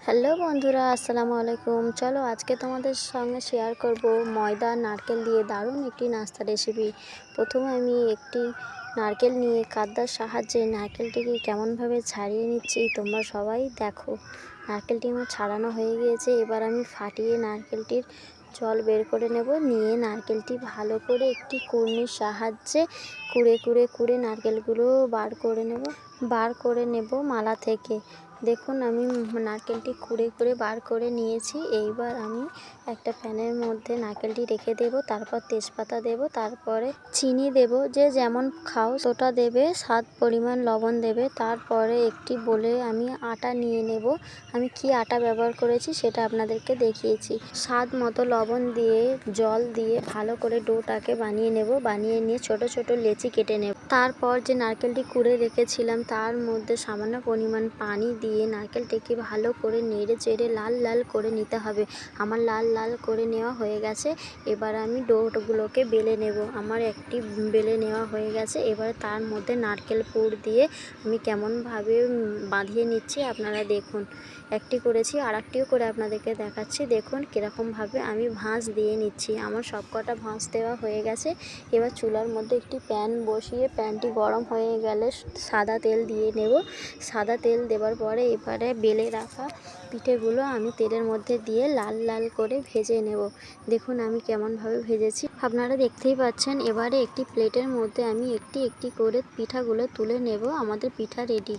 Hello বন্ধুরা, আসসালামু আলাইকুম। চলো আজকে তোমাদের সঙ্গে শেয়ার করব ময়দা নারকেল দিয়ে দারুণ একটি নাস্তা রেসিপি। প্রথমে আমি একটি নারকেল নিয়ে কাদার সাহায্যে নারকেলটিকে কেমনভাবে ছাড়িয়ে নিচ্ছি তোমরা সবাই দেখো। নারকেলটি আমার ছাড়ানো হয়ে গিয়েছে। এবার আমি ফাটিয়ে নারকেলটির জল বের করে নেব। নিয়ে নারকেলটি ভালো করে একটি কুড়নির সাহায্যে কুড়ে নারকেলগুলো বার করে নেব মালা থেকে। দেখুন আমি নারকেলটি কুড়ে বার করে নিয়েছি। এইবার আমি একটা প্যানের মধ্যে নারকেলটি রেখে দেব, তারপর তেজপাতা দেব, তারপরে চিনি দেব, যে যেমন খাও সেটা দেবে, স্বাদ পরিমাণ লবণ দেবে। তারপরে একটি বলে আমি আটা নিয়ে নেব। আমি কি আটা ব্যবহার করেছি সেটা আপনাদেরকে দেখিয়েছি। স্বাদ মতো লবণ দিয়ে জল দিয়ে ভালো করে ডোটাকে বানিয়ে নেব। বানিয়ে নিয়ে ছোট ছোট লেচি কেটে নেব। তারপর যে নারকেলটি কুড়ে রেখেছিলাম তার মধ্যে সামান্য পরিমাণ পানি দিয়ে নারকেলটিকে ভালো করে নেড়ে চেড়ে লাল লাল করে নিতে হবে। আমার লাল লাল করে নেওয়া হয়ে গেছে। এবার আমি ডোগুলোকে বেলে নেব। আমার একটি বেলে নেওয়া হয়ে গেছে। এবার তার মধ্যে নারকেল পুর দিয়ে আমি কেমনভাবে বাঁধিয়ে নিচ্ছি আপনারা দেখুন। একটি করেছি, আর একটিও করে আপনাদেরকে দেখাচ্ছি। দেখুন কীরকমভাবে আমি ভাঁজ দিয়ে নিচ্ছি। আমার সবকটা ভাঁজ দেওয়া হয়ে গেছে। এবার চুলার মধ্যে একটি প্যান বসিয়ে প্যানটি গরম হয়ে গেলে সাদা তেল দিয়ে নেব। সাদা তেল দেওয়ার পরে এবারে বেলে রাখা পিঠেগুলো আমি তেলের মধ্যে দিয়ে লাল লাল করে ভেজে নেব। দেখুন আমি কেমনভাবে ভেজেছি আপনারা দেখতেই পাচ্ছেন। এবারে একটি প্লেটের মধ্যে আমি একটি একটি করে পিঠাগুলো তুলে নেব। আমাদের পিঠা রেডি।